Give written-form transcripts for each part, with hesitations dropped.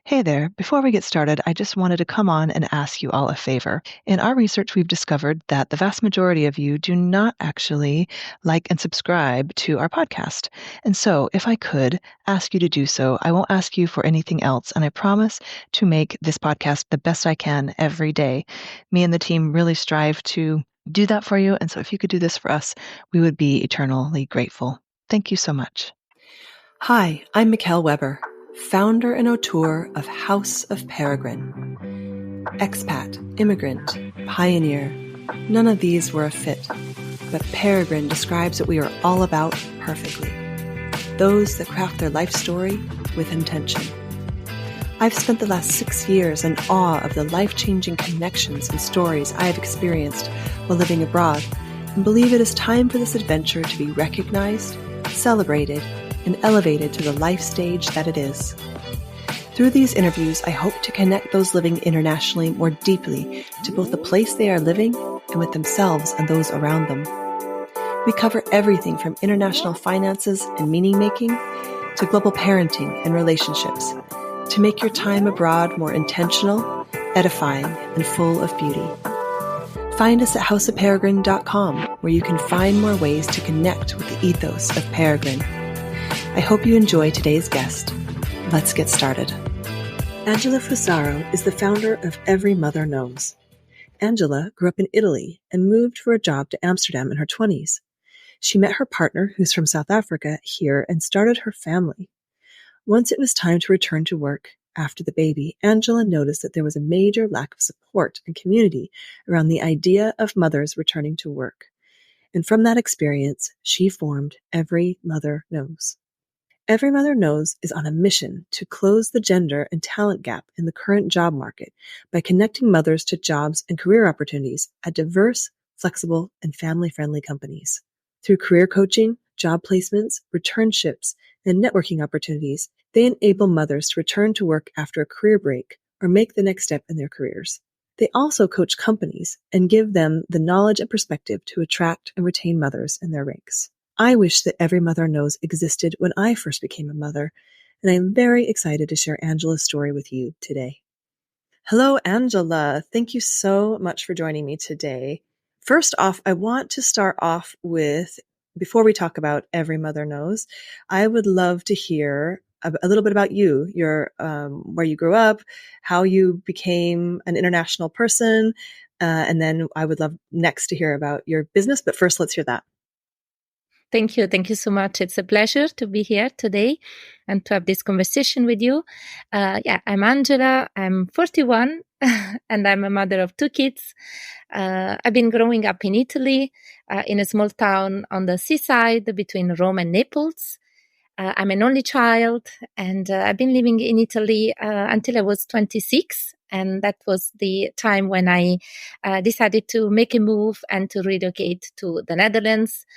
Hey there. Before we get started, I just wanted to come on and ask you all a favor. In our research, we've discovered that the vast majority of you do not actually like and subscribe to our podcast. And so, if I could ask you to do so, I won't ask you for anything else. And I promise to make this podcast the best I can every day. Me and the team really strive to do that for you. And so, if you could do this for us, we would be eternally grateful. Thank you so much. Hi, I'm Mickelle Weber, founder and auteur of House of Peregrine. Expat, immigrant, pioneer, none of these were a fit, but Peregrine describes what we are all about perfectly. Those that craft their life story with intention. I've spent the last 6 years in awe of the life-changing connections and stories I have experienced while living abroad, and believe it is time for this adventure to be recognized, celebrated, and elevated to the life stage that it is. Through these interviews, I hope to connect those living internationally more deeply to both the place they are living and with themselves and those around them. We cover everything from international finances and meaning-making to global parenting and relationships to make your time abroad more intentional, edifying, and full of beauty. Find us at houseofperegrine.com, where you can find more ways to connect with the ethos of Peregrine. I hope you enjoy today's guest. Let's get started. Angela Fusaro is the founder of Every Mother Knows. Angela grew up in Italy and moved for a job to Amsterdam in her 20s. She met her partner, who's from South Africa, here and started her family. Once it was time to return to work after the baby, Angela noticed that there was a major lack of support and community around the idea of mothers returning to work. And from that experience, she formed Every Mother Knows. Every Mother Knows is on a mission to close the gender and talent gap in the current job market by connecting mothers to jobs and career opportunities at diverse, flexible, and family-friendly companies. Through career coaching, job placements, returnships, and networking opportunities, they enable mothers to return to work after a career break or make the next step in their careers. They also coach companies and give them the knowledge and perspective to attract and retain mothers in their ranks. I wish that Every Mother Knows existed when I first became a mother, and I am very excited to share Angela's story with you today. Hello, Angela. Thank you so much for joining me today. First off, I want to start off with, before we talk about Every Mother Knows, I would love to hear a little bit about you, your where you grew up, how you became an international person, and then I would love next to hear about your business. But first, let's hear that. Thank you. Thank you so much. It's a pleasure to be here today and to have this conversation with you. I'm Angela. I'm 41 and I'm a mother of 2 kids. I've been growing up in Italy, in a small town on the seaside between Rome and Naples. I'm an only child, and I've been living in Italy until I was 26. And that was the time when I decided to make a move and to relocate to the Netherlands.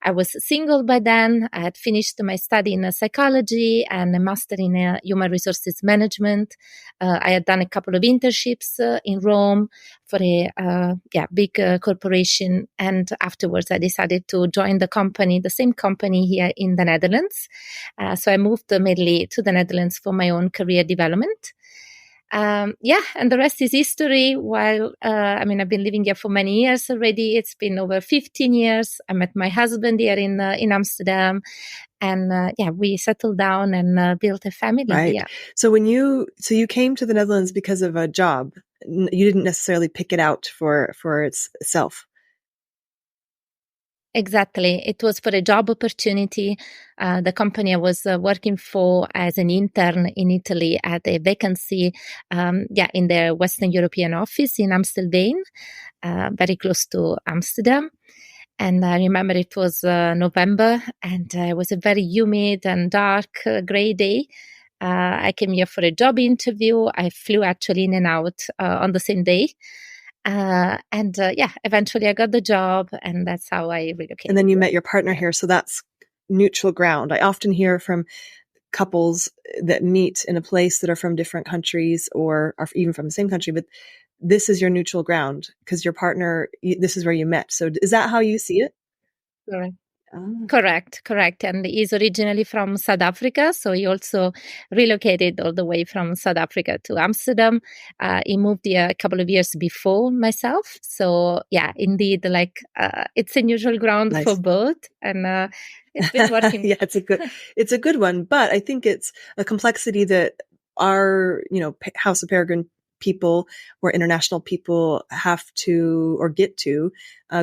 I was single by then. I had finished my study in psychology and a master in human resources management. I had done a couple of internships in Rome for a big corporation. And afterwards, I decided to join the same company here in the Netherlands. So I moved mainly to the Netherlands for my own career development. And the rest is history. While I've been living here for many years already. It's been over 15 years. I met my husband here in Amsterdam, and we settled down and built a family here. So you came to the Netherlands because of a job. You didn't necessarily pick it out for itself. Exactly. It was for a job opportunity. The company I was working for as an intern in Italy had a vacancy in their Western European office in Amstelveen, very close to Amsterdam. And I remember it was November, and it was a very humid and dark gray day. I came here for a job interview. I flew actually in and out on the same day. Eventually I got the job, and that's how I relocated. And then you met your partner here. So that's neutral ground. I often hear from couples that meet in a place that are from different countries or are even from the same country, but this is your neutral ground because your partner, this is where you met. So is that how you see it? Correct. Correct. And he's originally from South Africa. So he also relocated all the way from South Africa to Amsterdam. He moved here a couple of years before myself. So yeah, indeed, it's a neutral ground Nice. for both. And it's been working. Yeah, it's a good one. But I think it's a complexity that our, House of Peregrine people or international people have to or get to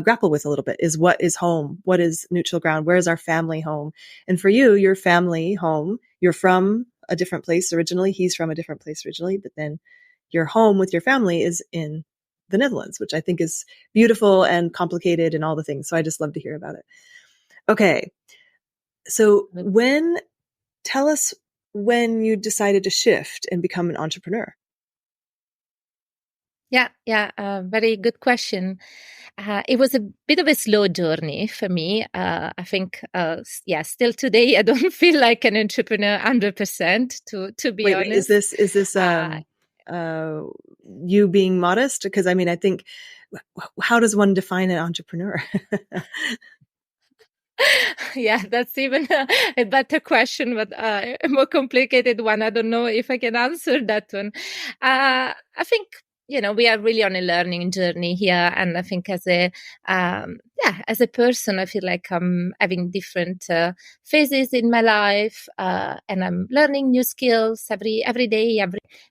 grapple with a little bit is what is home? What is neutral ground? Where is our family home? And for you, your family home, you're from a different place originally. He's from a different place originally, but then your home with your family is in the Netherlands, which I think is beautiful and complicated and all the things. So I just love to hear about it. Okay. So tell us when you decided to shift and become an entrepreneur. Yeah, very good question. It was a bit of a slow journey for me. I think, still today, I don't feel like an entrepreneur 100%, to be honest. Wait, is this you being modest? Because I think, how does one define an entrepreneur? Yeah, that's even a better question, but a more complicated one. I don't know if I can answer that one. I think, we are really on a learning journey here. And I think as a person, I feel like I'm having different phases in my life, and I'm learning new skills every day.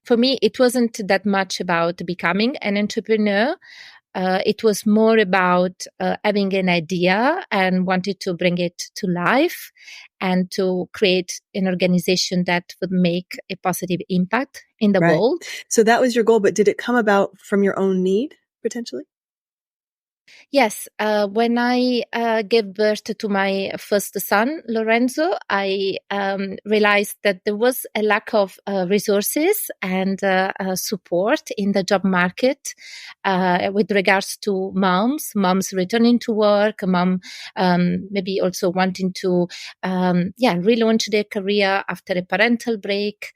For me, it wasn't that much about becoming an entrepreneur. It was more about having an idea and wanted to bring it to life and to create an organization that would make a positive impact in the world. So that was your goal, but did it come about from your own need, potentially? Yes. When I gave birth to my first son, Lorenzo, I realized that there was a lack of resources and support in the job market with regards to moms returning to work, mom maybe also wanting to relaunch their career after a parental break.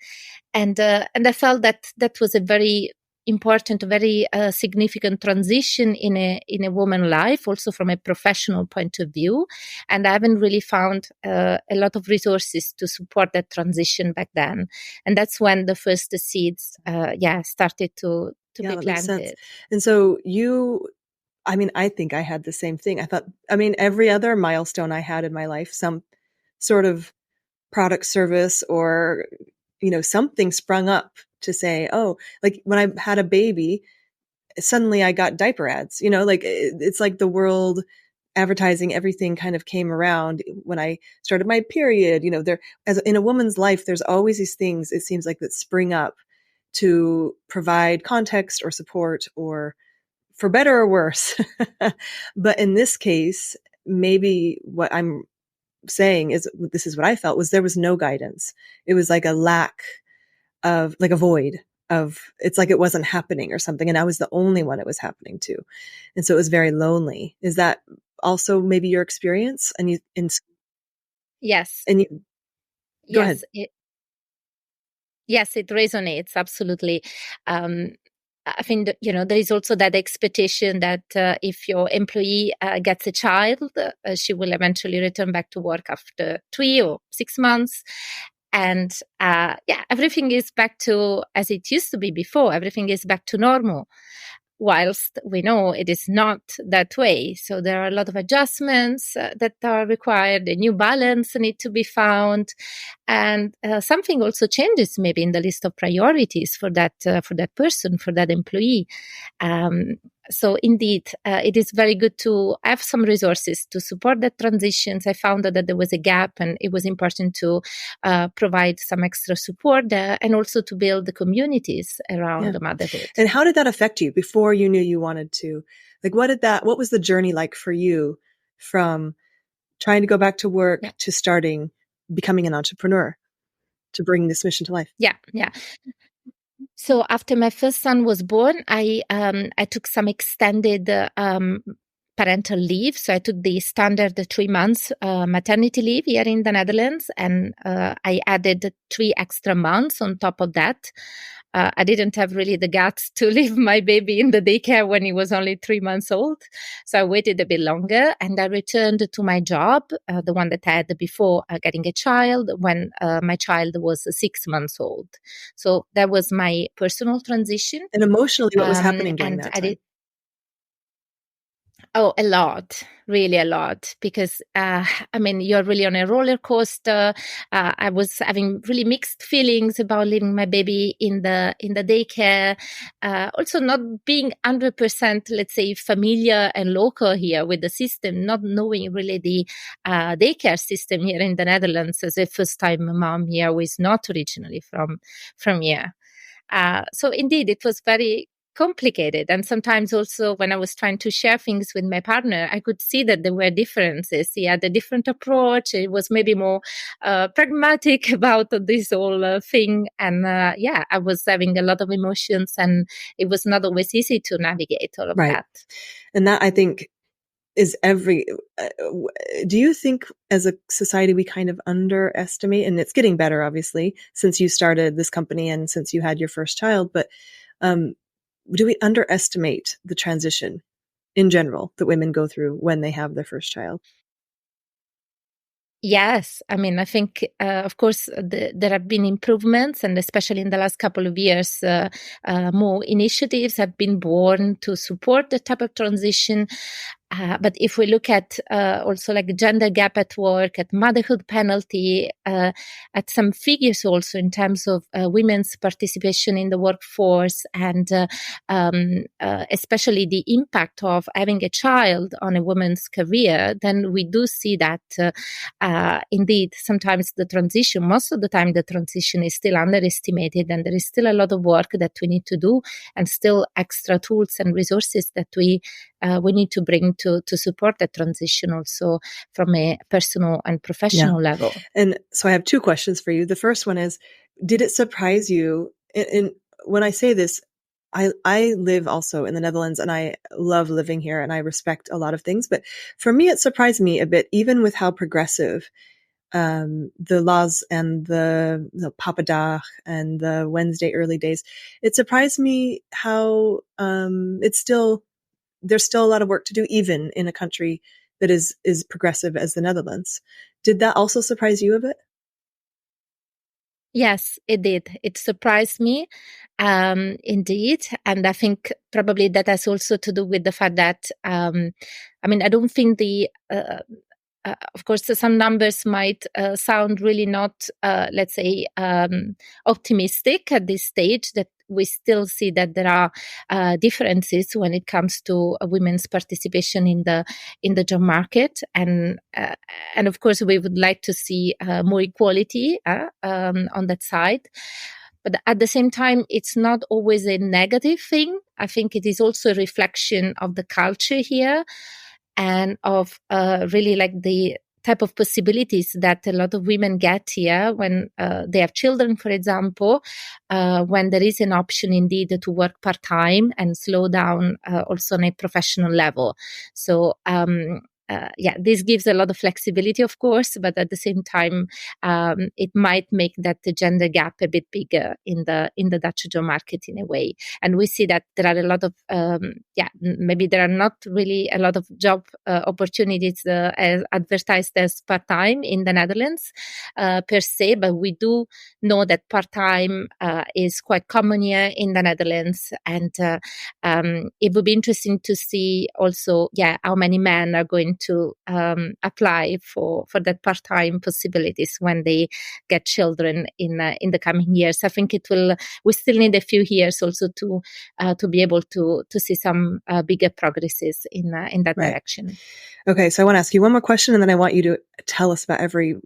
And I felt that was a very important, very significant transition in a woman's life, also from a professional point of view. And I haven't really found a lot of resources to support that transition back then. And that's when the first seeds, started to be planted. And so I think I had the same thing. I thought, every other milestone I had in my life, some sort of product, service, or something sprung up to say, oh, like when I had a baby, suddenly I got diaper ads, it's like the world advertising, everything kind of came around when I started my period. As in a woman's life, there's always these things, it seems like, that spring up to provide context or support, or for better or worse. But in this case, maybe what I'm saying is, this is what I felt, was there was no guidance. It was like a lack of, like a void of, it's like it wasn't happening or something. And I was the only one it was happening to. And so it was very lonely. Is that also maybe your experience? Yes. And go ahead. Yes, it resonates. Absolutely. I think that, there is also that expectation that if your employee gets a child, she will eventually return back to work after 3 or 6 months. And everything is back to as it used to be before. Everything is back to normal. Whilst we know it is not that way. So there are a lot of adjustments that are required. A new balance need to be found. And something also changes maybe in the list of priorities for that person, for that employee. So indeed, it is very good to have some resources to support that transitions. I found that there was a gap, and it was important to provide some extra support and also to build the communities around the motherhood. And how did that affect you before you knew you wanted to? Like, what was the journey like for you from trying to go back to work to becoming an entrepreneur, to bring this mission to life? Yeah. So after my first son was born, I took some extended parental leave. So I took the standard 3 months maternity leave here in the Netherlands, and I added 3 extra months on top of that. I didn't have really the guts to leave my baby in the daycare when he was only 3 months old. So I waited a bit longer, and I returned to my job, the one that I had before getting a child, when my child was 6 months old. So that was my personal transition. And emotionally, what was happening during And that I time? did. Oh, a lot, really a lot, because you're really on a roller coaster. I was having really mixed feelings about leaving my baby in the daycare. Also, not being 100%, let's say, familiar and local here with the system, not knowing really the daycare system here in the Netherlands as a first-time mom here who is not originally from here. So indeed, it was very complicated. And sometimes also when I was trying to share things with my partner, I could see that there were differences. He had a different approach. It was maybe more pragmatic about this whole thing. And I was having a lot of emotions, and it was not always easy to navigate all of that. And that, I think, is do you think as a society we kind of underestimate, and it's getting better obviously since you started this company and since you had your first child, but do we underestimate the transition in general that women go through when they have their first child? Yes, I think, of course, there have been improvements, and especially in the last couple of years, more initiatives have been born to support the type of transition. But if we look at also like gender gap at work, at motherhood penalty, at some figures also in terms of women's participation in the workforce, and especially the impact of having a child on a woman's career, then we do see that indeed sometimes most of the time the transition is still underestimated, and there is still a lot of work that we need to do, and still extra tools and resources that we need to bring to support that transition also from a personal and professional level. And so I have two questions for you. The first one is, did it surprise you? And when I say this, I live also in the Netherlands, and I love living here, and I respect a lot of things. But for me, it surprised me a bit, even with how progressive the laws and the Papadag and the Wednesday early days. It surprised me how there's still a lot of work to do, even in a country that is progressive as the Netherlands. Did that also surprise you a bit? Yes, it did. It surprised me, indeed. And I think probably that has also to do with the fact that, I don't think of course, some numbers might sound really not, let's say, optimistic at this stage, that we still see that there are differences when it comes to women's participation in the job market, and of course we would like to see more equality on that side. But at the same time, it's not always a negative thing. I think it is also a reflection of the culture here, and of really like the type of possibilities that a lot of women get here when they have children, for example, when there is an option indeed to work part-time and slow down also on a professional level. So this gives a lot of flexibility, of course, but at the same time, it might make that the gender gap a bit bigger in the Dutch job market in a way. And we see that there are a lot of maybe there are not really a lot of job opportunities as advertised as part-time in the Netherlands per se, but we do know that part-time is quite common here in the Netherlands, and it would be interesting to see also how many men are going to apply for that part-time possibilities when they get children in the coming years. I think we still need a few years also to be able to see some bigger progresses in that direction. Okay, so I want to ask you one more question, and then I want you to tell us about every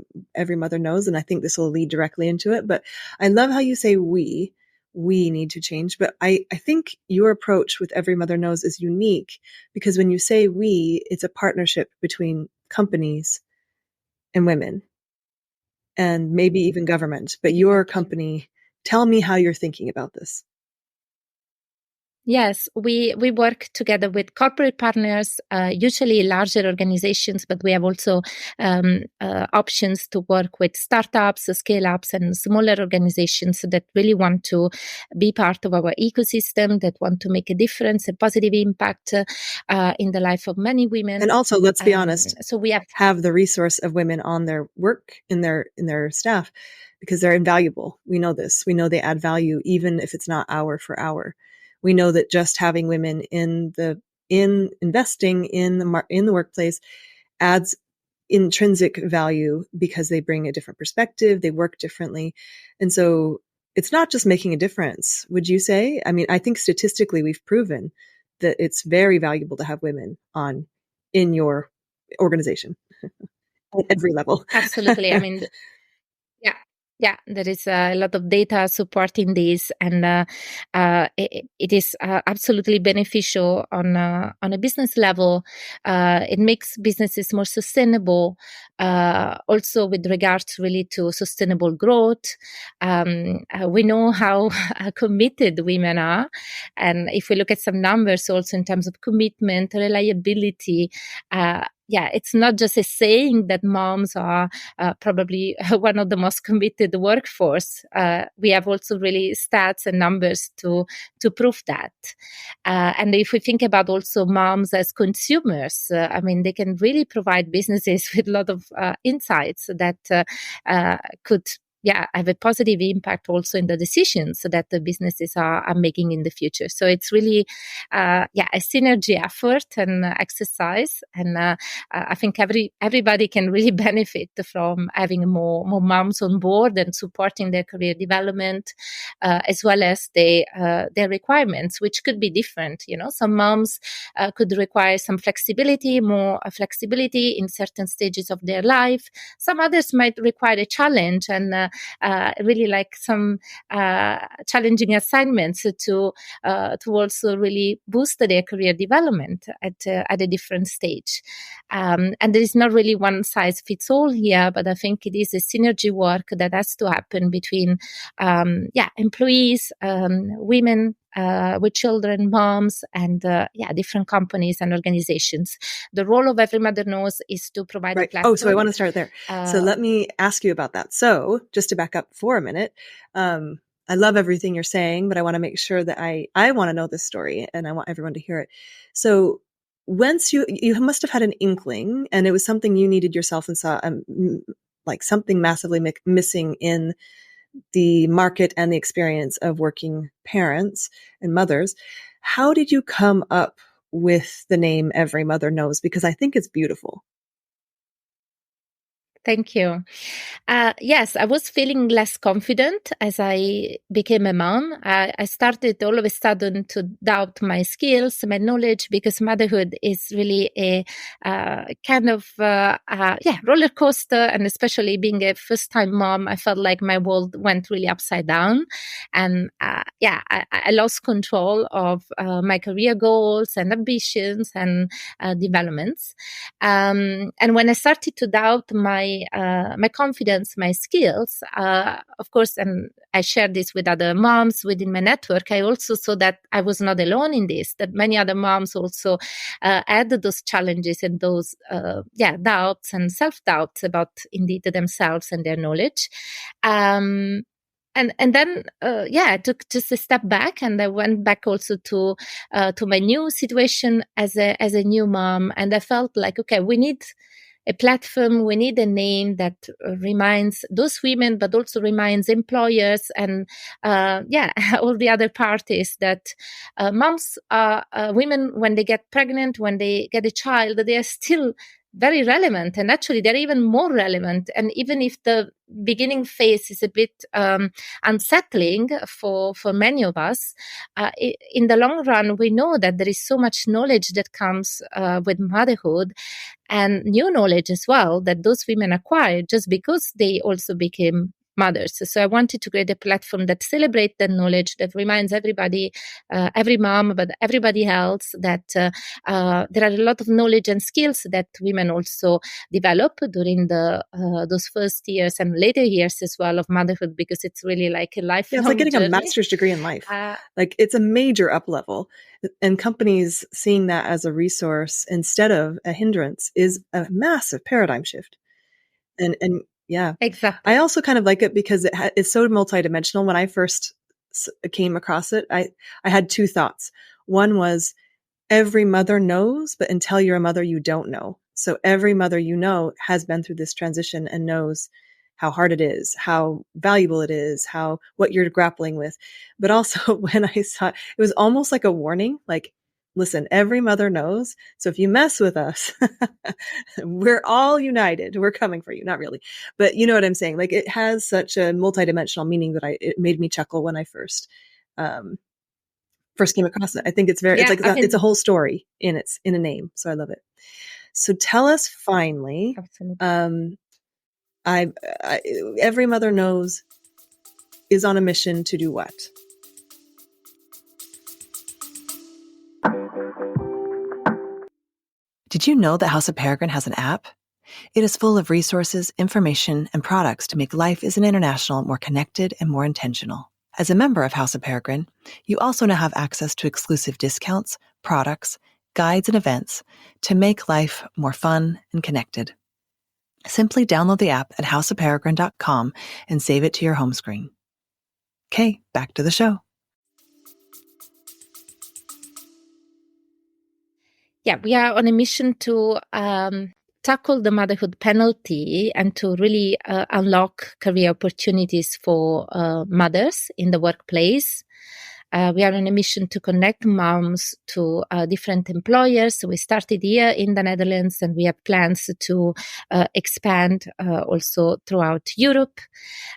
mother knows, and I think this will lead directly into it. But I love how you say we need to change, but I think your approach with Every Mother Knows is unique, because when you say we, it's a partnership between companies and women, and maybe even government. But your company, tell me how you're thinking about this. Yes, we work together with corporate partners, usually larger organizations, but we have also options to work with startups, scale-ups, and smaller organizations that really want to be part of our ecosystem, that want to make a difference, a positive impact in the life of many women. And also, let's be honest, so we have the resource of women on their work, in their staff, because they're invaluable. We know this. We know they add value, even if it's not hour for hour. We know that just having women in investing in the workplace adds intrinsic value because they bring a different perspective, they work differently. And so it's not just making a difference, would you say? I mean, I think statistically we've proven that it's very valuable to have women in your organization at every level. Absolutely. I mean, yeah, there is a lot of data supporting this, and it is absolutely beneficial on a business level. It makes businesses more sustainable, also with regards really to sustainable growth. We know how committed women are, and if we look at some numbers also in terms of commitment, reliability, it's not just a saying that moms are probably one of the most committed workforce. We have also really stats and numbers to prove that. And if we think about also moms as consumers, I mean, they can really provide businesses with a lot of insights that could have a positive impact also in the decisions that the businesses are making in the future. So it's really, a synergy effort and exercise. And I think everybody can really benefit from having more moms on board and supporting their career development, as well as their requirements, which could be different. You know, some moms could require some more flexibility in certain stages of their life. Some others might require a challenge and really like some challenging assignments to also really boost their career development at a different stage. And there is not really one size fits all here, but I think it is a synergy work that has to happen between employees, women with children, moms, and different companies and organizations. The role of Every Mother Knows is to provide a platform. Oh, so I want to start there. So let me ask you about that. So just to back up for a minute, I love everything you're saying, but I want to make sure that I want to know this story and I want everyone to hear it. So once you must have had an inkling, and it was something you needed yourself and saw like something massively missing in the market and the experience of working parents and mothers. How did you come up with the name Every Mother Knows? Because I think it's beautiful. Thank you. Yes, I was feeling less confident as I became a mom. I started all of a sudden to doubt my skills, my knowledge, because motherhood is really a kind of roller coaster. And especially being a first-time mom, I felt like my world went really upside down. And I lost control of my career goals and ambitions and developments. And when I started to doubt my confidence, my skills, of course, and I shared this with other moms within my network, I also saw that I was not alone in this, that many other moms also had those challenges and those doubts and self-doubts about indeed themselves and their knowledge. And then I took just a step back, and I went back also to my new situation as a new mom, and I felt like, okay, we need a platform, we need a name that reminds those women, but also reminds employers and all the other parties that moms are women when they get pregnant, when they get a child, they are still very relevant, and actually they're even more relevant. And even if the beginning phase is a bit unsettling for many of us, in the long run, we know that there is so much knowledge that comes with motherhood, and new knowledge as well that those women acquired just because they also became mothers. So I wanted to create a platform that celebrates that knowledge, that reminds everybody, every mom, but everybody else, that there are a lot of knowledge and skills that women also develop during those first years and later years as well of motherhood, because it's really like a lifelong it's like getting journey. a master's degree in life. Like it's a major up level, and companies seeing that as a resource instead of a hindrance is a massive paradigm shift. And yeah, exactly. I also kind of like it because it's so multidimensional. When I first came across it, I had two thoughts. One was, every mother knows, but until you're a mother, you don't know. So every mother you know has been through this transition and knows how hard it is, how valuable it is, what you're grappling with. But also when I saw it, it was almost like a warning, like, listen, every mother knows. So if you mess with us, we're all united. We're coming for you. Not really, but you know what I'm saying? Like it has such a multidimensional meaning that it made me chuckle when I first came across it. I think it's it's a whole story in a name. So I love it. So tell us finally, every mother knows is on a mission to do what? Did you know that House of Peregrine has an app? It is full of resources, information, and products to make life as an international more connected and more intentional. As a member of House of Peregrine, you also now have access to exclusive discounts, products, guides, and events to make life more fun and connected. Simply download the app at houseofperegrine.com and save it to your home screen. Okay, back to the show. Yeah, we are on a mission to tackle the motherhood penalty and to really unlock career opportunities for mothers in the workplace. We are on a mission to connect moms to different employers. So we started here in the Netherlands, and we have plans to expand also throughout Europe.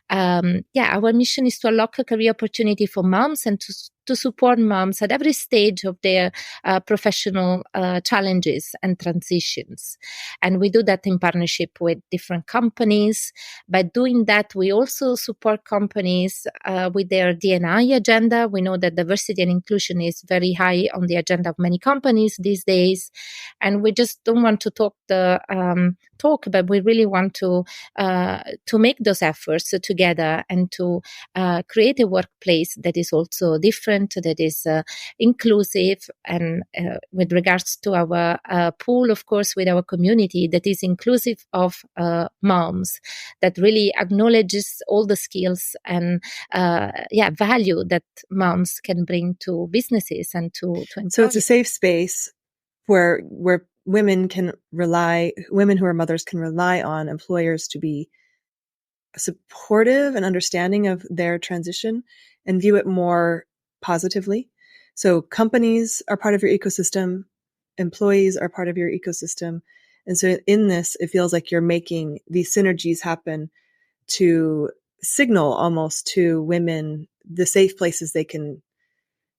Our mission is to unlock a career opportunity for moms and to support moms at every stage of their professional challenges and transitions. And we do that in partnership with different companies. By doing that, we also support companies with their D&I agenda. We know that diversity and inclusion is very high on the agenda of many companies these days. And we just don't want to talk, but we really want to make those efforts together and to create a workplace that is also different, that is inclusive, and with regards to our pool, of course, with our community, that is inclusive of moms, that really acknowledges all the skills and value that moms can bring to businesses and to employers. So it's a safe space where women who are mothers can rely on employers to be supportive and understanding of their transition and view it more positively. So companies are part of your ecosystem, employees are part of your ecosystem. And so in this, it feels like you're making these synergies happen to signal almost to women the safe places they can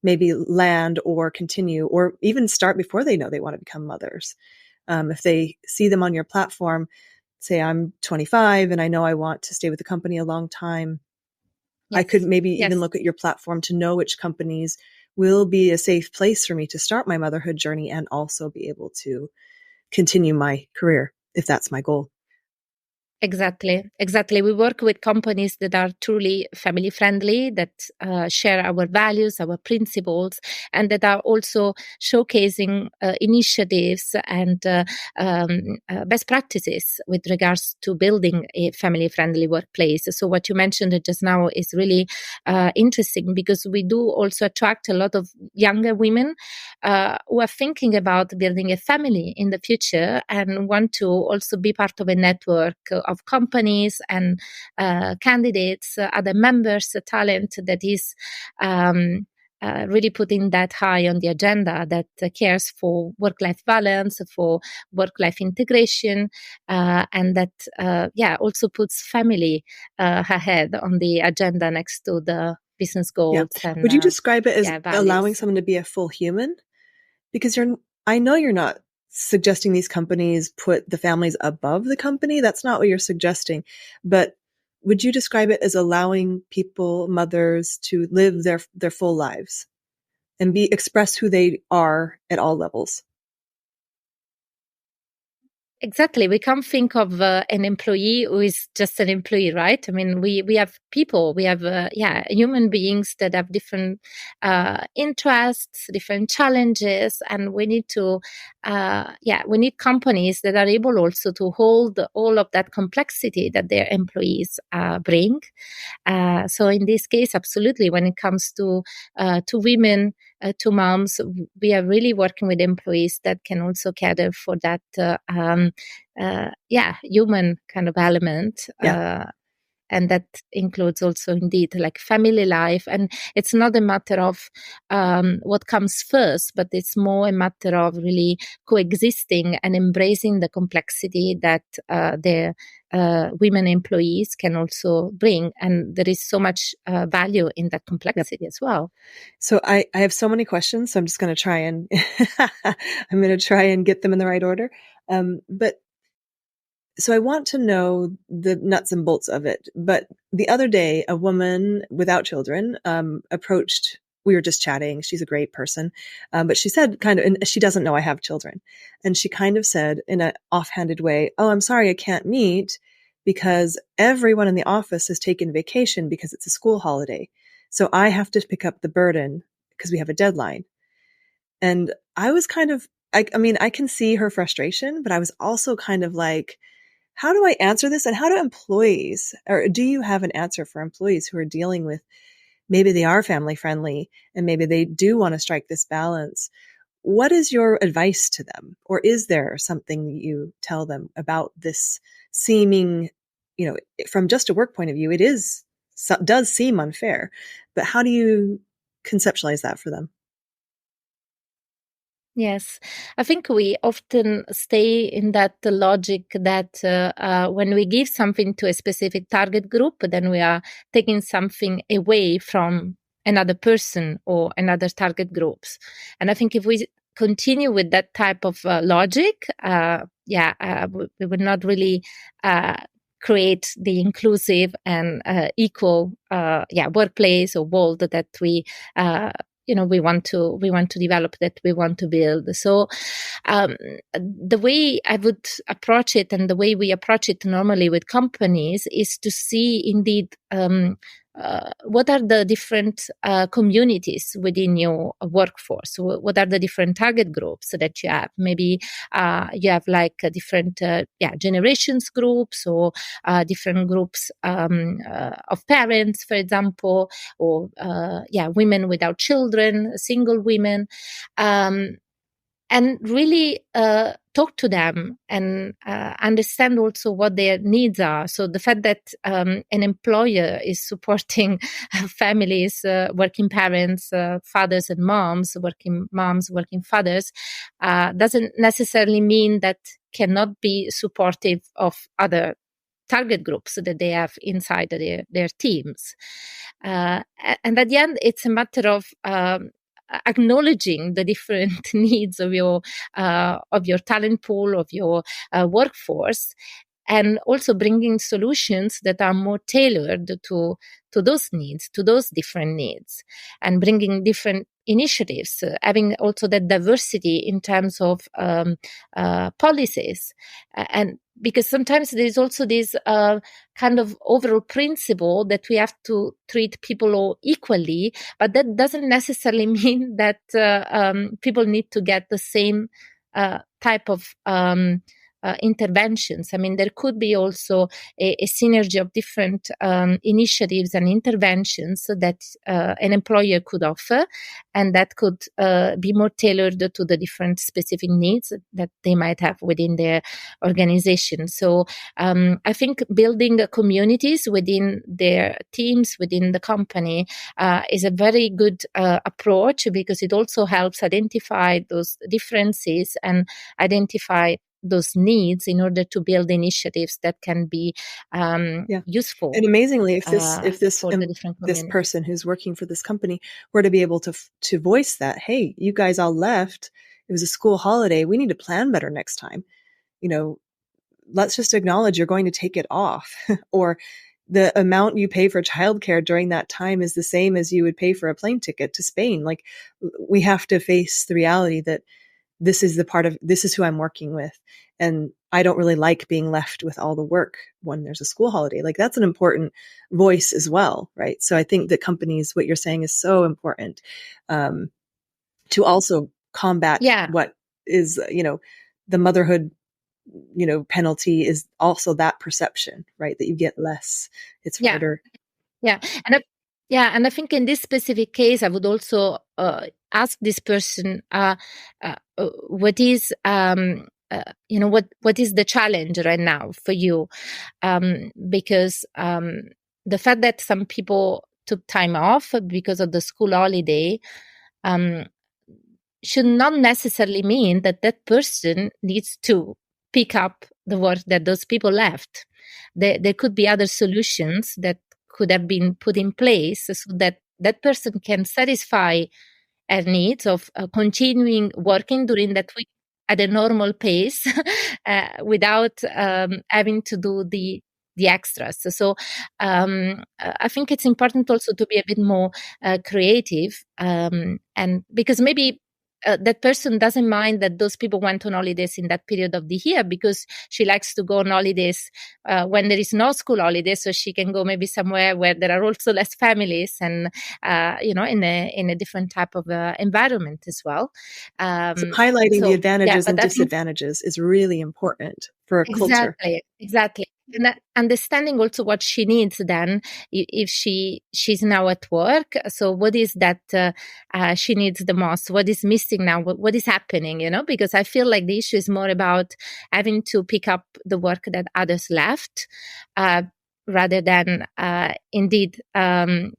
maybe land or continue or even start before they know they want to become mothers. If they see them on your platform, say I'm 25 and I know I want to stay with the company a long time. Yes. I could maybe even look at your platform to know which companies will be a safe place for me to start my motherhood journey and also be able to continue my career if that's my goal. Exactly. We work with companies that are truly family friendly, that share our values, our principles, and that are also showcasing initiatives and best practices with regards to building a family friendly workplace. So what you mentioned just now is really interesting, because we do also attract a lot of younger women who are thinking about building a family in the future and want to also be part of a network of companies and candidates, other members, talent that is really putting that high on the agenda, that cares for work-life balance, for work-life integration, and that also puts family ahead on the agenda next to the business goals. Yeah. And, would you describe it as values. Allowing someone to be a full human? Because I know you're not suggesting these companies put the families above the company. That's not what you're suggesting. But would you describe it as allowing people, mothers, to live their full lives and express who they are at all levels? Exactly. We can't think of an employee who is just an employee, right? I mean, we have people, we have, human beings that have different interests, different challenges, and we need to, we need companies that are able also to hold all of that complexity that their employees bring. So in this case, absolutely, when it comes to women, to moms, we are really working with employees that can also cater for that human kind of element. And that includes also indeed like family life. And it's not a matter of what comes first, but it's more a matter of really coexisting and embracing the complexity that the women employees can also bring. And there is so much value in that complexity as well. So I have so many questions, so I'm just going to try and get them in the right order. So I want to know the nuts and bolts of it. But the other day, a woman without children approached. We were just chatting. She's a great person. But she said and she doesn't know I have children. And she kind of said in an offhanded way, "Oh, I'm sorry, I can't meet because everyone in the office has taken vacation because it's a school holiday. So I have to pick up the burden because we have a deadline." And I was kind of, I can see her frustration, but I was also kind of like, how do I answer this? And how do employees, or do you have an answer for employees who are dealing with, maybe they are family friendly and maybe they do want to strike this balance? What is your advice to them? Or is there something you tell them about this seeming, from just a work point of view, does seem unfair, but how do you conceptualize that for them? Yes, I think we often stay in that logic that when we give something to a specific target group, then we are taking something away from another person or another target groups. And I think if we continue with that type of logic, we would not really create the inclusive and equal workplace or world that we we want to develop, that we want to build. So the way I would approach it, and the way we approach it normally with companies, is to see indeed what are the different communities within your workforce? What are the different target groups that you have? Maybe you have like different generations groups, or different groups of parents, for example, or women without children, single women. And really talk to them and understand also what their needs are. So the fact that an employer is supporting families, working parents, fathers and moms, working fathers, doesn't necessarily mean that cannot be supportive of other target groups that they have inside their teams. And at the end, it's a matter of acknowledging the different needs of your talent pool, of your workforce, and also bringing solutions that are more tailored to those needs, to those different needs, and bringing different initiatives, having also that diversity in terms of policies. And because sometimes there is also this kind of overall principle that we have to treat people all equally, but that doesn't necessarily mean that people need to get the same type of interventions. I mean, there could be also a synergy of different initiatives and interventions that an employer could offer, and that could be more tailored to the different specific needs that they might have within their organization. So I think building communities within their teams, within the company, is a very good approach, because it also helps identify those differences and identify those needs in order to build initiatives that can be useful. And amazingly, if this person who's working for this company were to be able to voice that, hey, you guys all left, it was a school holiday, we need to plan better next time. Let's just acknowledge you're going to take it off. Or the amount you pay for childcare during that time is the same as you would pay for a plane ticket to Spain. Like, we have to face the reality that this is who I'm working with. And I don't really like being left with all the work when there's a school holiday. Like, that's an important voice as well, right? So I think that companies, what you're saying is so important, to also combat what is, the motherhood, penalty is also that perception, right? That you get less, it's harder. Yeah. And I think in this specific case, I would also ask this person, what is, what is the challenge right now for you? Because the fact that some people took time off because of the school holiday should not necessarily mean that that person needs to pick up the work that those people left. There could be other solutions that could have been put in place so that that person can satisfy her needs of continuing working during that week at a normal pace without having to do the extras. So I think it's important also to be a bit more creative, and because maybe that person doesn't mind that those people went on holidays in that period of the year because she likes to go on holidays when there is no school holidays, so she can go maybe somewhere where there are also less families and in a different type of environment as well. So highlighting the advantages and disadvantages is really important for a culture. Exactly. And understanding also what she needs then, if she's now at work. So what is that she needs the most? What is missing now? What is happening? Because I feel like the issue is more about having to pick up the work that others left, rather than indeed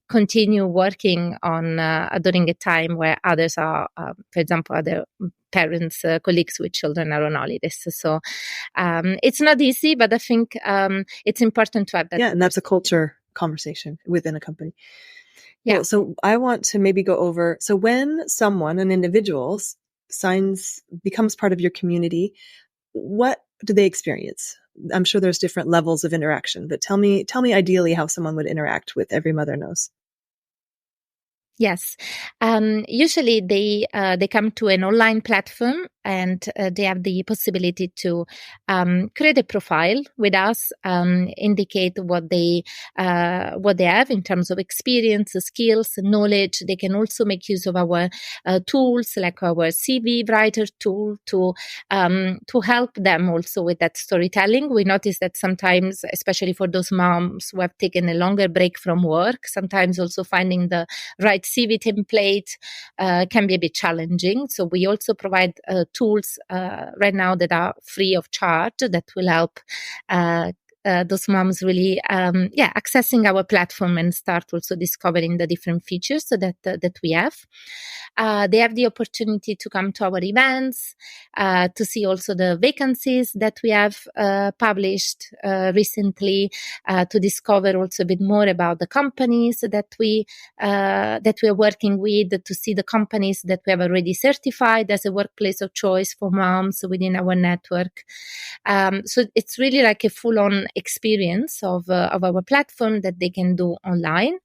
continue working on during a time where others are, for example, other parents, colleagues with children are on holidays. So it's not easy, but I think it's important to have that. Yeah, and that's a culture conversation within a company. Yeah. Cool. So I want to maybe go over, so when an individual becomes part of your community, what do they experience? I'm sure there's different levels of interaction, but tell me ideally how someone would interact with Every Mother Knows. Yes. Usually they come to an online platform and they have the possibility to create a profile with us, indicate what they have in terms of experience, skills, knowledge. They can also make use of our tools like our CV writer tool to help them also with that storytelling. We notice that sometimes, especially for those moms who have taken a longer break from work, sometimes also finding the right CV template can be a bit challenging. So we also provide tools right now that are free of charge that will help those moms really accessing our platform and start also discovering the different features that we have. They have the opportunity to come to our events, to see also the vacancies that we have published recently, to discover also a bit more about the companies that we are working with, to see the companies that we have already certified as a workplace of choice for moms within our network. So it's really like a full-on experience of our platform that they can do online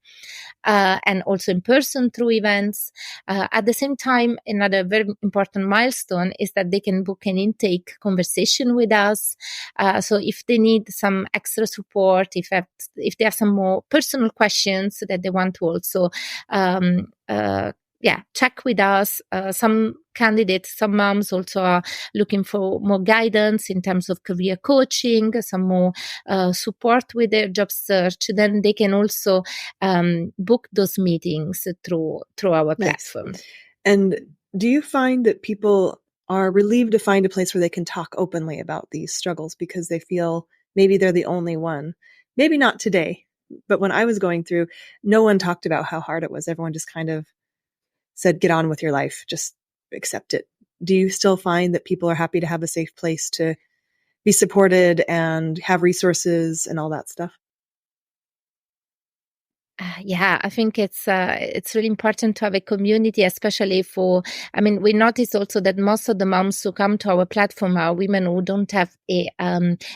and also in person through events. At the same time, another very important milestone is that they can book an intake conversation with us. So if they need some extra support, if they have some more personal questions that they want to also check with us. Some candidates, some moms also are looking for more guidance in terms of career coaching, some more support with their job search. Then they can also book those meetings through our platform. And do you find that people are relieved to find a place where they can talk openly about these struggles because they feel maybe they're the only one? Maybe not today, but when I was going through, no one talked about how hard it was. Everyone just kind of said, get on with your life, just accept it. Do you still find that people are happy to have a safe place to be supported and have resources and all that stuff? Yeah, I think it's really important to have a community, especially we notice also that most of the moms who come to our platform are women who don't have a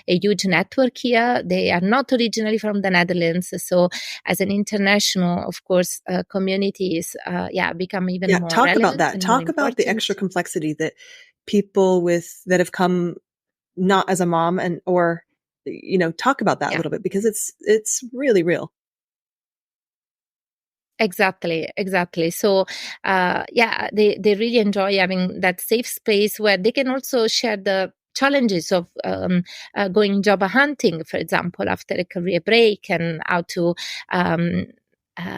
huge network here. They are not originally from the Netherlands. So as an international, of course, communities, become even more talk relevant about that. and Talk more about the important. extra complexity that people that have come not as a mom talk about that a little bit, because it's really real. Exactly. So, they really enjoy having that safe space where they can also share the challenges of going job hunting, for example, after a career break, and how to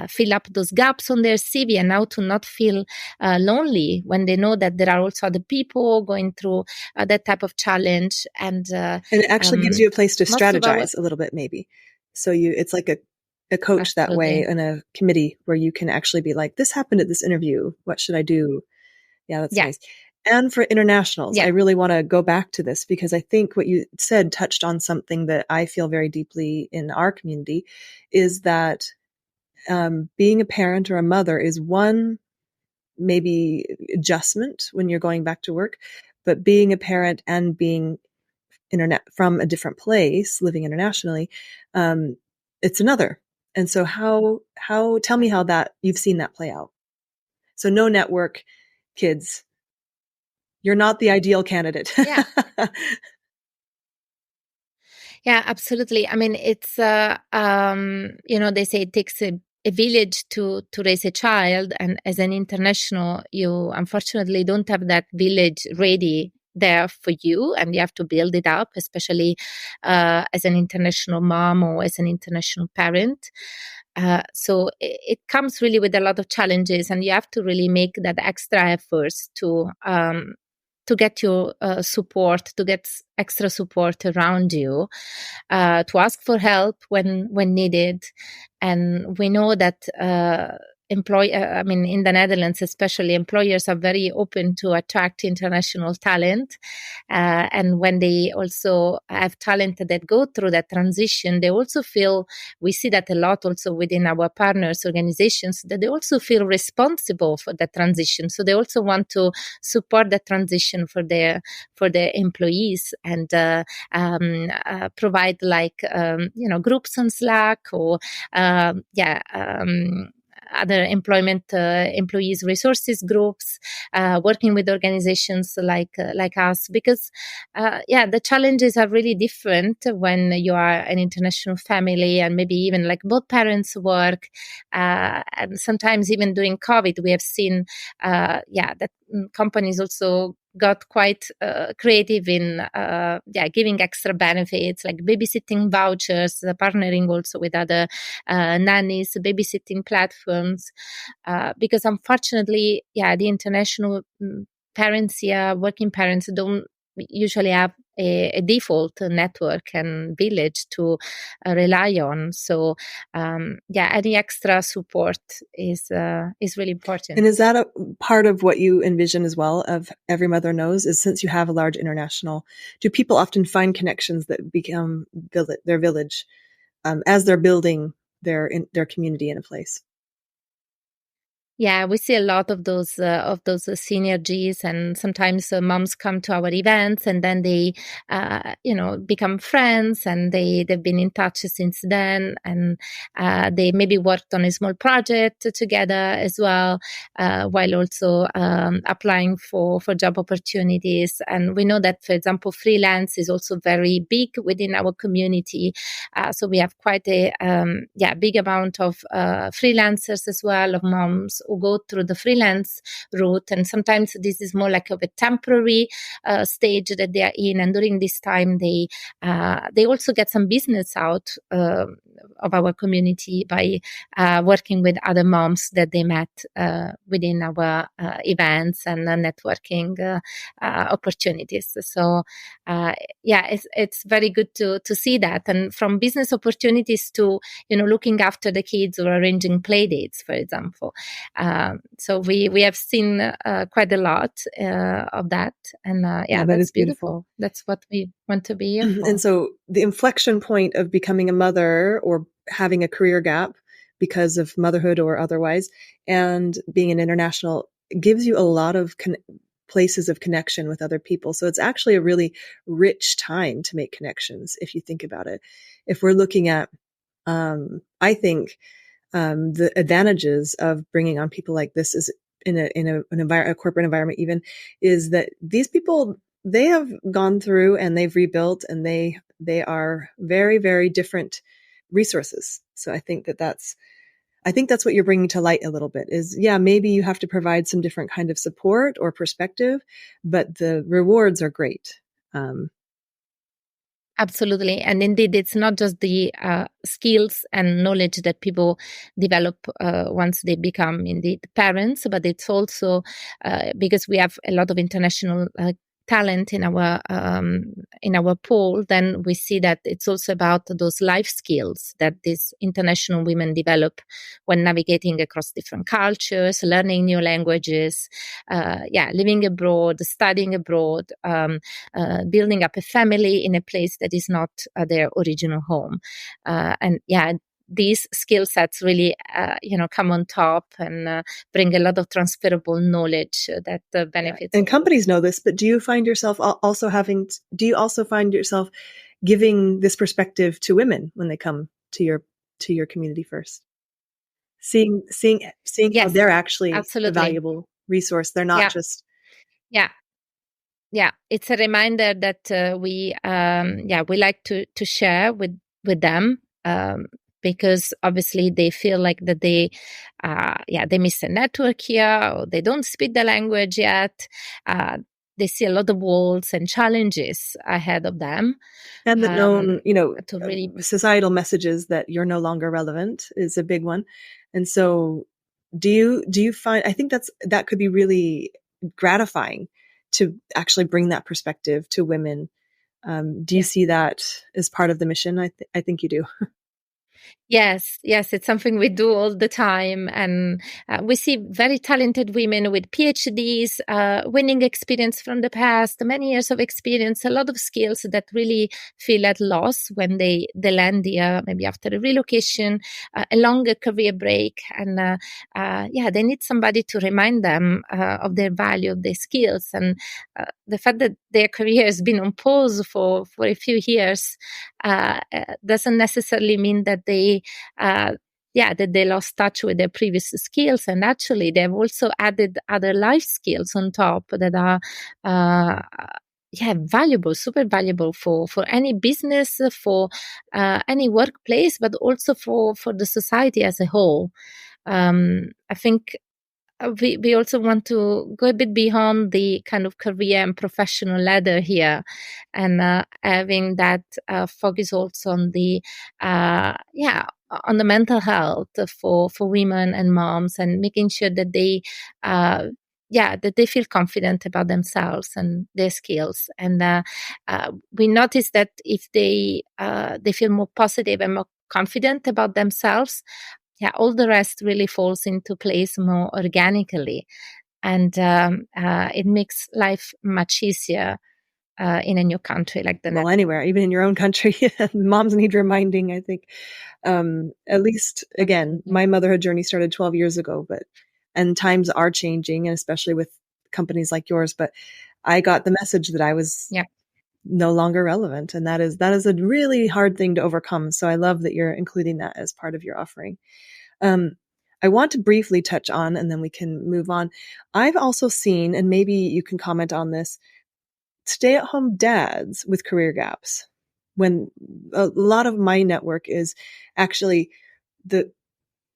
fill up those gaps on their CV, and how to not feel lonely when they know that there are also other people going through that type of challenge. And it actually gives you a place to strategize a little bit, maybe. So it's like a coach that way, in a committee where you can actually be like, this happened at this interview. What should I do? Yeah, that's nice. And for internationals, I really want to go back to this, because I think what you said touched on something that I feel very deeply in our community, is that being a parent or a mother is one maybe adjustment when you're going back to work, but being a parent and being from a different place, living internationally, it's another. And so tell me how that you've seen that play out. So no network kids, you're not the ideal candidate. Yeah. Yeah, absolutely. I mean, it's they say it takes a village to raise a child, and as an international, you unfortunately don't have that village ready there for you, and you have to build it up, especially as an international mom or as an international parent. So it comes really with a lot of challenges, and you have to really make that extra efforts to get your support, to get extra support around you, to ask for help when needed. And we know that in the Netherlands especially, employers are very open to attract international talent. And when they also have talent that go through that transition, they also feel, we see that a lot also within our partners organizations, that they also feel responsible for that transition. So they also want to support the transition for their employees, and provide groups on Slack, or other employees resources groups, working with organizations like us, because the challenges are really different when you are an international family, and maybe even like both parents work, and sometimes even during COVID we have seen that companies also got quite creative in giving extra benefits like babysitting vouchers, partnering also with other nannies, babysitting platforms, because unfortunately, the international parents here, working parents, don't usually have a default network and village to rely on. So any extra support is really important. And is that a part of what you envision as well, of Every Mother Knows, is since you have a large international, do people often find connections that become their village as they're building their community in a place? Yeah, we see a lot of those synergies, and sometimes moms come to our events, and then they, become friends, and they've been in touch since then, and they maybe worked on a small project together as well, while also applying for job opportunities. And we know that, for example, freelance is also very big within our community, so we have quite a big amount of freelancers as well, of moms who go through the freelance route. And sometimes this is more like of a temporary stage that they are in, and during this time they also get some business out of our community by working with other moms that they met within our events and networking opportunities. So it's very good to see that. And from business opportunities to looking after the kids or arranging play dates, for example. So we have seen quite a lot of that, and that's beautiful. That's what we want to be here for. And so the inflection point of becoming a mother or having a career gap because of motherhood or otherwise. And being an international gives you a lot of places of connection with other people. So it's actually a really rich time to make connections if you think about it. If we're looking at, I think, the advantages of bringing on people like this is in a corporate environment even, is that these people, they have gone through and they've rebuilt, and they are very, very different resources. So I think that's what you're bringing to light a little bit is, yeah, maybe you have to provide some different kind of support or perspective, but the rewards are great. Absolutely. And indeed, it's not just the skills and knowledge that people develop once they become indeed parents, but it's also because we have a lot of international talent in our pool, then we see that it's also about those life skills that these international women develop when navigating across different cultures, learning new languages, living abroad, studying abroad, building up a family in a place that is not their original home. These skill sets really, come on top and bring a lot of transferable knowledge that benefits. And companies know this, but do you find yourself find yourself giving this perspective to women when they come to your community first? Seeing Yes, how they're actually absolutely. a valuable resource. They're not just. Yeah. It's a reminder that we like to share with them. Because obviously they feel like that they miss a network here, or they don't speak the language yet. They see a lot of walls and challenges ahead of them. And the known, societal messages that you're no longer relevant is a big one. And so do you find, I think that could be really gratifying to actually bring that perspective to women. Do you see that as part of the mission? I think you do. Yes, it's something we do all the time. And we see very talented women with PhDs, winning experience from the past, many years of experience, a lot of skills that really feel at loss when they land here, maybe after a relocation, a longer career break. And they need somebody to remind them of their value, of their skills. And the fact that their career has been on pause for a few years doesn't necessarily mean that they lost touch with their previous skills. And actually, they've also added other life skills on top that are valuable, super valuable for any business, for any workplace, but also for the society as a whole. I think we also want to go a bit beyond the kind of career and professional ladder here, and having that focus also on the on the mental health for women and moms, and making sure that they that they feel confident about themselves and their skills. And we notice that if they feel more positive and more confident about themselves, all the rest really falls into place more organically. And it makes life much easier in a new country like the Netherlands. Well, anywhere, even in your own country, moms need reminding, I think. At least, again, my motherhood journey started 12 years ago, and times are changing, and especially with companies like yours. But I got the message that I was no longer relevant. And that is a really hard thing to overcome. So I love that you're including that as part of your offering. I want to briefly touch on, and then we can move on. I've also seen, and maybe you can comment on this, stay-at-home dads with career gaps. When a lot of my network is actually the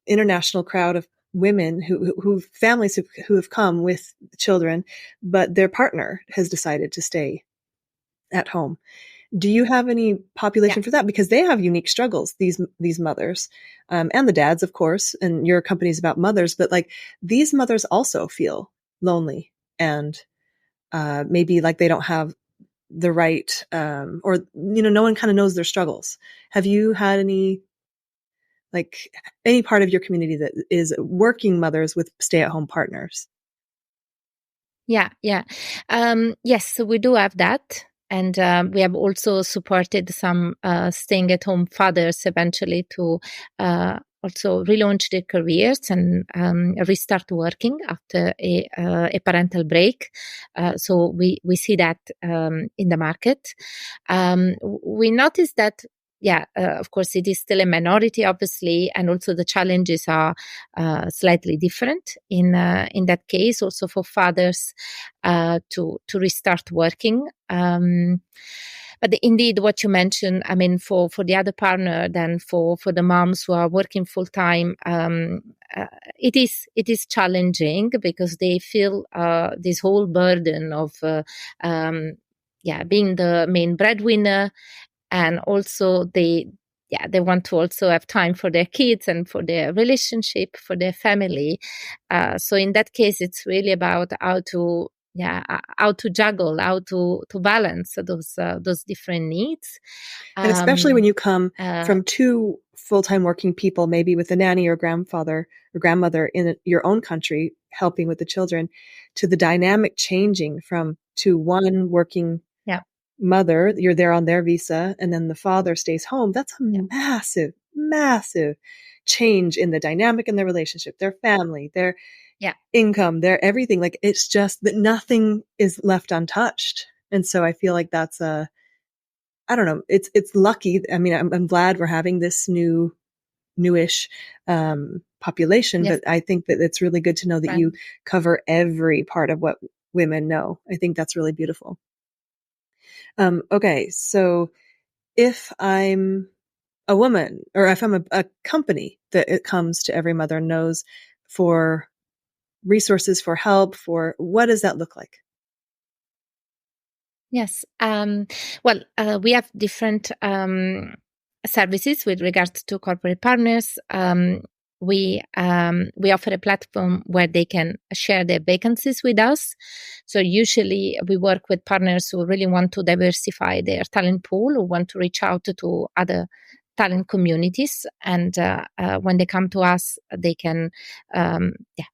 international crowd of women who families who have come with children, but their partner has decided to stay at home. Do you have any population for that? Because they have unique struggles, these mothers, and the dads, of course, and your company is about mothers, but like these mothers also feel lonely and maybe like they don't have the right, or, no one kind of knows their struggles. Have you had any part of your community that is working mothers with stay-at-home partners? Yes, so we do have that. And we have also supported some staying-at-home fathers eventually to also relaunch their careers and restart working after a parental break. So we see that in the market. We notice that, of course, it is still a minority, obviously, and also the challenges are slightly different in that case. Also for fathers to restart working. But indeed, what you mentioned, I mean, for the other partner, then for the moms who are working full time, it is challenging because they feel this whole burden of being the main breadwinner, and also they want to also have time for their kids and for their relationship, for their family. So in that case, it's really about how to juggle, how to balance those different needs. And especially when you come from two full-time working people, maybe with a nanny or grandfather or grandmother in your own country, helping with the children, to the dynamic changing to one working mother, you're there on their visa, and then the father stays home. That's a massive, massive change in the dynamic in their relationship, their family, their income, their everything. Like, it's just that nothing is left untouched. And so I feel like that's I don't know, it's lucky. I mean, I'm glad we're having this newish population, but I think that it's really good to know that you cover every part of what women know. I think that's really beautiful. Okay, so if I'm a woman, or if I'm a company that it comes to every mother knows for resources, for help, for what does that look like? Yes. Well, we have different services with regards to corporate partners. We offer a platform where they can share their vacancies with us. So usually we work with partners who really want to diversify their talent pool, who want to reach out to other talent communities, and when they come to us, they can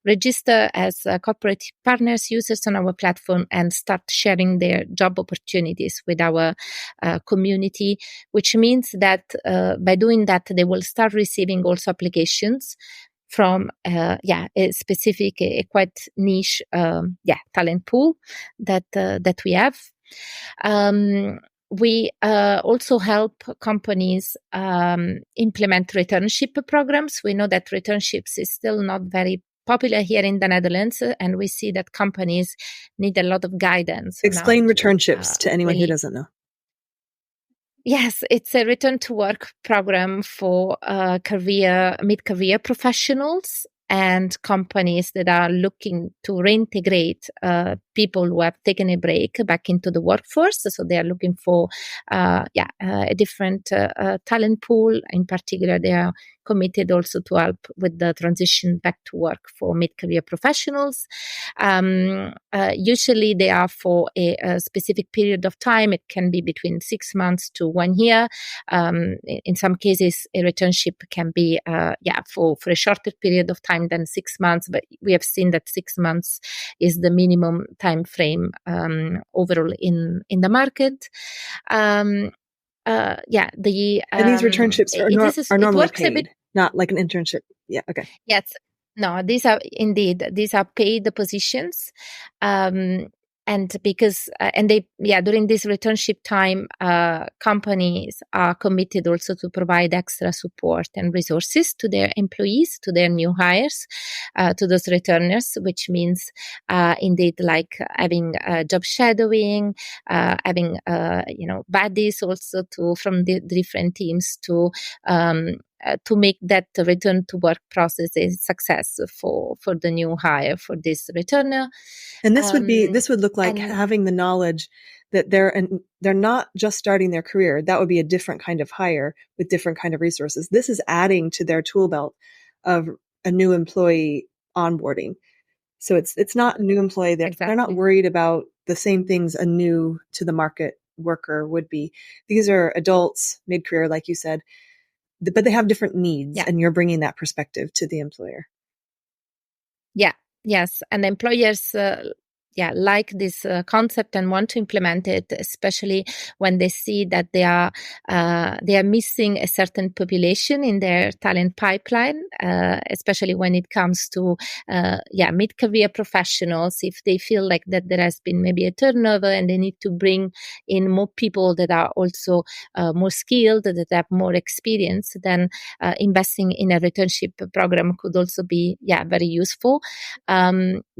register as corporate partners, users on our platform, and start sharing their job opportunities with our community, which means that by doing that, they will start receiving also applications from a specific, a quite niche talent pool that we have. We also help companies implement returnship programs. We know that returnships is still not very popular here in the Netherlands, and we see that companies need a lot of guidance. Explain returnships to anyone who doesn't know. Yes, it's a return to work program for mid-career professionals and companies that are looking to reintegrate people who have taken a break back into the workforce. So they are looking for a different talent pool. In particular, they are committed also to help with the transition back to work for mid-career professionals. Usually they are for a specific period of time. It can be between 6 months to 1 year. In some cases, a returnship can be for a shorter period of time than 6 months, but we have seen that 6 months is the minimum time frame overall in the market. And these returnships are normally paid, not like an internship. Yeah. Okay. Yes. No, these are paid positions. And because during this returnship time, companies are committed also to provide extra support and resources to their employees, to their new hires, to those returners, which means indeed like having job shadowing, having buddies also from the different teams to make that return to work process a success for the new hire, for this returner. And this would look like having the knowledge that they're not just starting their career. That would be a different kind of hire with different kind of resources. This is adding to their tool belt of a new employee onboarding. So it's not a new employee. They're not worried about the same things a new to the market worker would be. These are adults, mid-career, like you said, but they have different needs, and you're bringing that perspective to the employer. Yeah. Yes. And employers, like this concept and want to implement it, especially when they see that they are missing a certain population in their talent pipeline, especially when it comes to mid-career professionals. If they feel like that there has been maybe a turnover and they need to bring in more people that are also more skilled, that have more experience, then investing in a returnship program could also be very useful.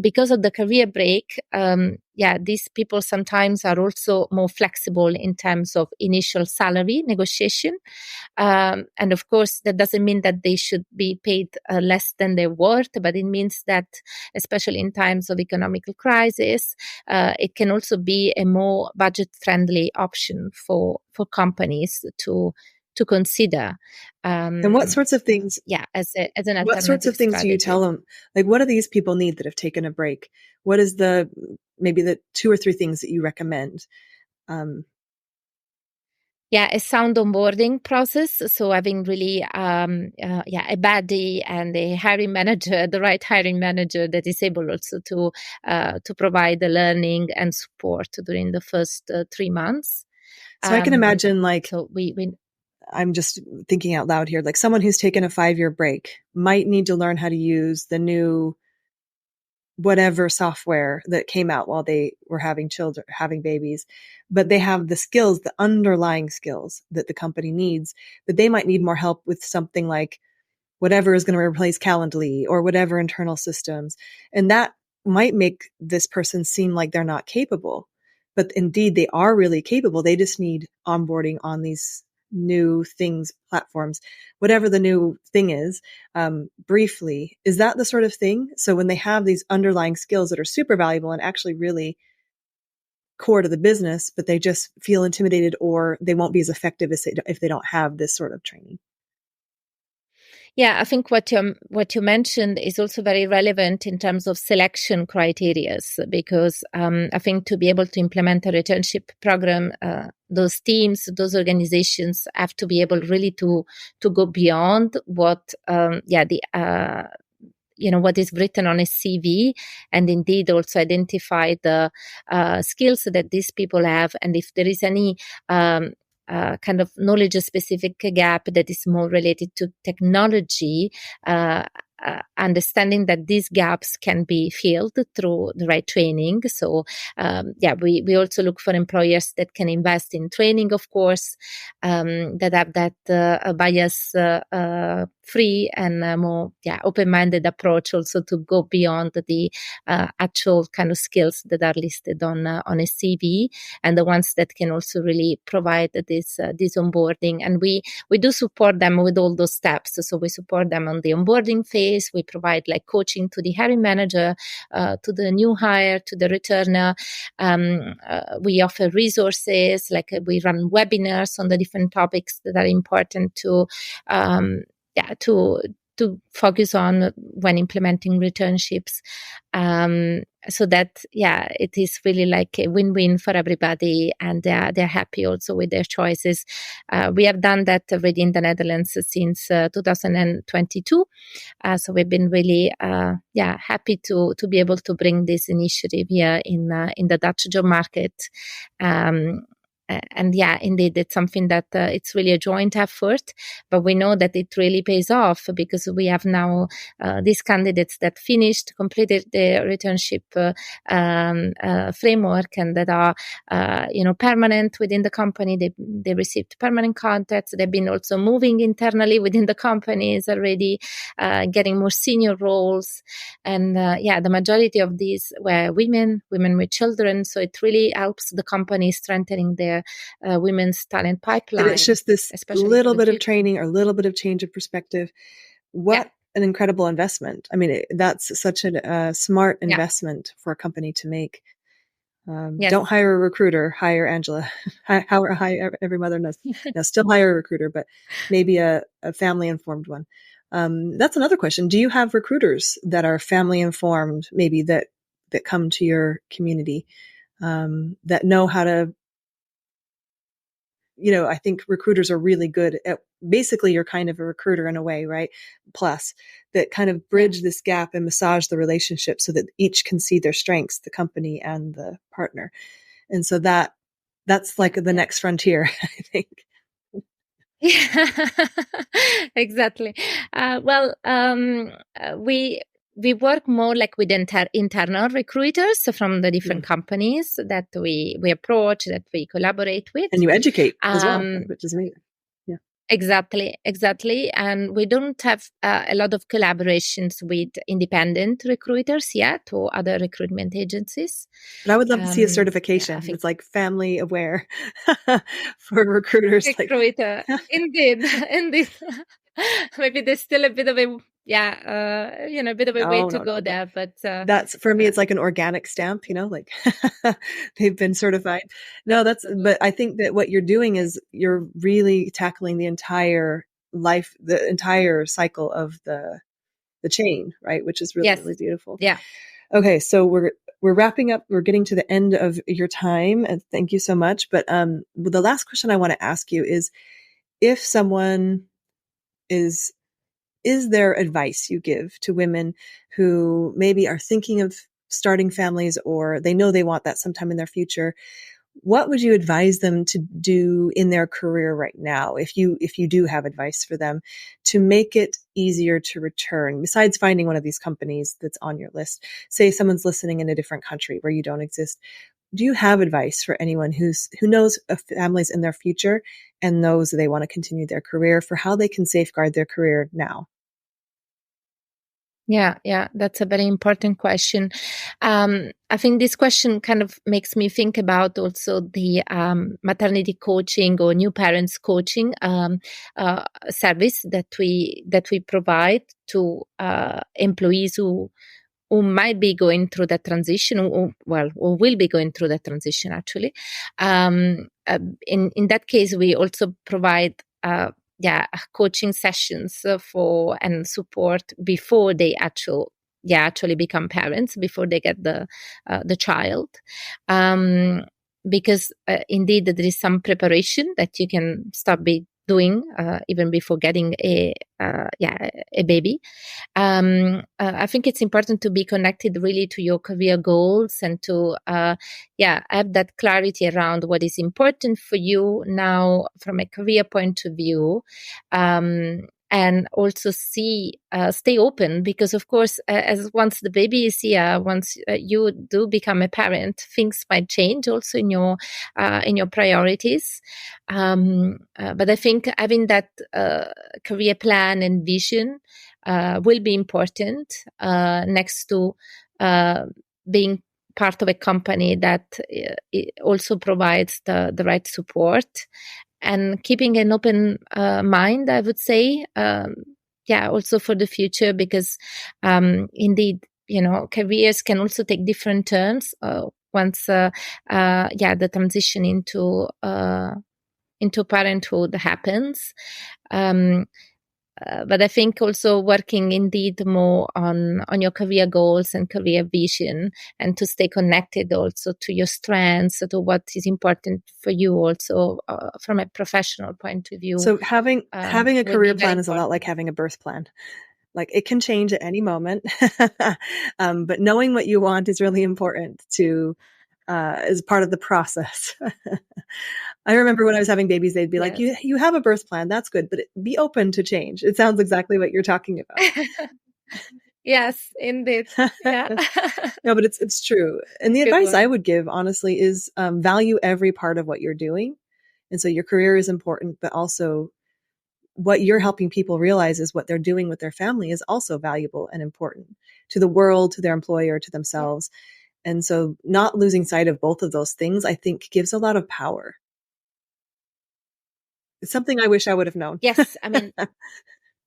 Because of the career break, these people sometimes are also more flexible in terms of initial salary negotiation. And of course, that doesn't mean that they should be paid less than they're worth, but it means that, especially in times of economical crisis, it can also be a more budget-friendly option for companies to consider. And what sorts of things? As an alternative. What sorts of things do you tell them? Like, what do these people need that have taken a break? What is maybe the 2 or 3 things that you recommend? A sound onboarding process. So having really a buddy and a hiring manager, the right hiring manager that is able also to provide the learning and support during the first 3 months. So I can imagine, like, so we I'm just thinking out loud here, like someone who's taken a 5-year break might need to learn how to use the new whatever software that came out while they were having babies, but they have the skills, the underlying skills that the company needs, but they might need more help with something like whatever is going to replace Calendly or whatever internal systems. And that might make this person seem like they're not capable, but indeed they are really capable. They just need onboarding on these new things, platforms, whatever the new thing is, briefly. Is that the sort of thing? So when they have these underlying skills that are super valuable and actually really core to the business, but they just feel intimidated or they won't be as effective if they don't have this sort of training. Yeah, I think what you mentioned is also very relevant in terms of selection criteria, because I think to be able to implement a returnship program, those teams, those organizations have to be able really to go beyond what what is written on a CV, and indeed also identify the skills that these people have, and if there is any kind of knowledge-specific gap that is more related to technology, understanding that these gaps can be filled through the right training. So, we also look for employers that can invest in training, of course, that have that bias-free and more open-minded approach, also to go beyond the actual kind of skills that are listed on a CV, and the ones that can also really provide this onboarding. And we do support them with all those steps. So we support them on the onboarding phase. We provide like coaching to the hiring manager, to the new hire, to the returner. We offer resources, like we run webinars on the different topics that are important to focus on when implementing returnships. So that, it is really like a win-win for everybody, and they're happy also with their choices. We have done that already in the Netherlands since 2022. So we've been really, happy to be able to bring this initiative here in the Dutch job market. And indeed, it's something that it's really a joint effort, but we know that it really pays off, because we have now these candidates that completed the returnship framework, and that are, permanent within the company. They received permanent contracts. They've been also moving internally within the companies already, getting more senior roles. And the majority of these were women with children. So it really helps the company strengthening their women's talent pipeline. And it's just this little bit of training or a little bit of change of perspective. What an incredible investment. I mean, that's such a smart investment for a company to make. Don't hire a recruiter, hire Angela. Hire every mother knows. Now, still hire a recruiter, but maybe a family informed one. That's another question. Do you have recruiters that are family informed, maybe that come to your community, that know how to I think recruiters are really good at, basically you're kind of a recruiter in a way, right? Plus that kind of bridge this gap and massage the relationship so that each can see their strengths, the company and the partner. And so that's like the next frontier, I think. Yeah, exactly. We work more like with internal recruiters from the different companies that we approach, that we collaborate with, and you educate as well, which is amazing. Yeah, exactly. And we don't have a lot of collaborations with independent recruiters yet or other recruitment agencies. But I would love to see a certification. It's like family aware for recruiters. Recruiter, indeed. Maybe there's still a bit of a a bit of a way to go there. But that's for me. It's like an organic stamp, like they've been certified. No, but I think that what you're doing is you're really tackling the entire life, the entire cycle of the chain, right? Which is really, really beautiful. Yeah. Okay. So we're wrapping up. We're getting to the end of your time, and thank you so much. But the last question I want to ask you is, if someone is there advice you give to women who maybe are thinking of starting families, or they know they want that sometime in their future? What would you advise them to do in their career right now, if you do have advice for them, to make it easier to return, besides finding one of these companies that's on your list? Say someone's listening in a different country where you don't exist. Do you have advice for anyone who knows of families in their future and knows they want to continue their career, for how they can safeguard their career now? Yeah, that's a very important question. I think this question kind of makes me think about also the maternity coaching or new parents coaching service that we provide to employees who might be going through that transition, or will be going through that transition actually. In that case, we also provide coaching sessions for and support before they actually become parents, before they get the child, because indeed there is some preparation that you can start doing even before getting a baby. I think it's important to be connected really to your career goals and to have that clarity around what is important for you now from a career point of view. And also stay open, because of course, as once the baby is here, once you do become a parent, things might change also in your priorities. But I think having that career plan and vision will be important, next to being part of a company that also provides the right support. And keeping an open mind, I would say, also for the future, because indeed, careers can also take different turns once the transition into parenthood happens. But I think also working indeed more on your career goals and career vision, and to stay connected also to your strengths, to what is important for you also from a professional point of view. So having a career plan is a lot like having a birth plan. Like, it can change at any moment, but knowing what you want is really important as part of the process. I remember when I was having babies, they'd be like, you have a birth plan. That's good, but be open to change. It sounds exactly what you're talking about. Yes, indeed. Yeah. No, but it's true. And the advice I would give, honestly, is value every part of what you're doing. And so your career is important, but also what you're helping people realize is what they're doing with their family is also valuable and important to the world, to their employer, to themselves. And so not losing sight of both of those things, I think, gives a lot of power. It's something I wish I would have known. Yes, I mean,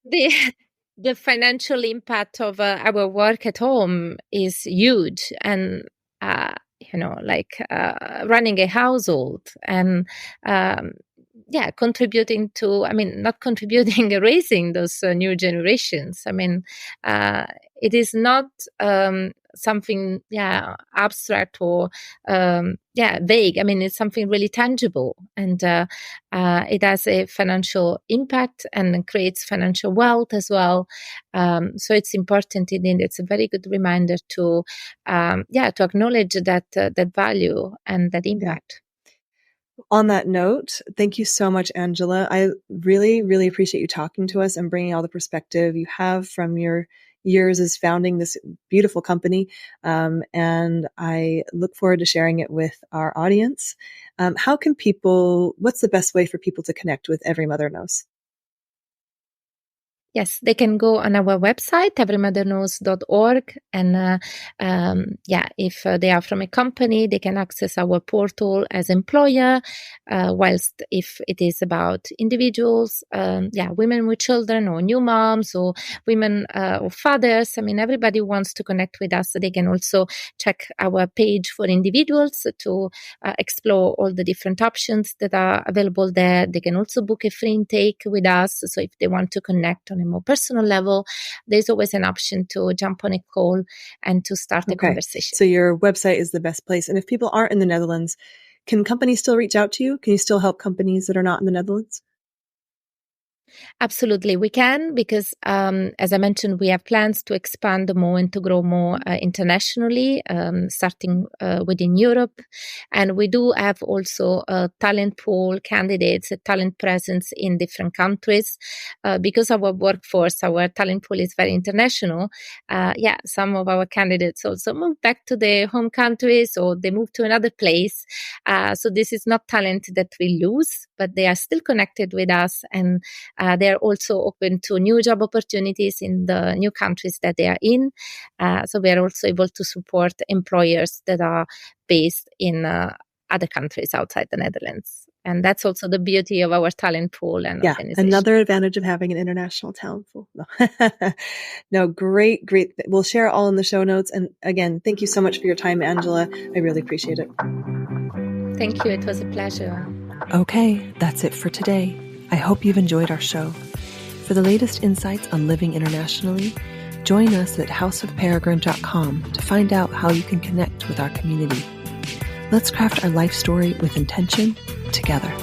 the financial impact of our work at home is huge, and running a household and contributing to, not contributing, raising those new generations. It is not something abstract or vague. It's something really tangible, and it has a financial impact and creates financial wealth as well. So it's important. Indeed, it's a very good reminder to acknowledge that value and that impact. On that note, thank you so much, Angela. I really, really appreciate you talking to us and bringing all the perspective you have from your years as founding this beautiful company. And I look forward to sharing it with our audience. What's the best way for people to connect with Every Mother Knows? Yes, they can go on our website, everymotherknows.org. And if they are from a company, they can access our portal as employer. Whilst if it is about individuals, women with children or new moms or women or fathers, everybody wants to connect with us. So they can also check our page for individuals to explore all the different options that are available there. They can also book a free intake with us. So if they want to connect on a more personal level, there's always an option to jump on a call and to start a conversation. So your website is the best place. And if people aren't in the Netherlands, can companies still reach out to you? Can you still help companies that are not in the Netherlands? Absolutely, we can, because as I mentioned, we have plans to expand more and to grow more internationally, starting within Europe. And we do have also a talent pool candidates, a talent presence in different countries. Because our workforce, our talent pool is very international. Some of our candidates also move back to their home countries or they move to another place. So this is not talent that we lose, but they are still connected with us, and they're also open to new job opportunities in the new countries that they are in. So we are also able to support employers that are based in other countries outside the Netherlands. And that's also the beauty of our talent pool and organization. Another advantage of having an international talent pool. No, great. We'll share it all in the show notes. And again, thank you so much for your time, Angela. I really appreciate it. Thank you. It was a pleasure. Okay, that's it for today. I hope you've enjoyed our show. For the latest insights on living internationally, join us at houseofperegrine.com to find out how you can connect with our community. Let's craft our life story with intention together.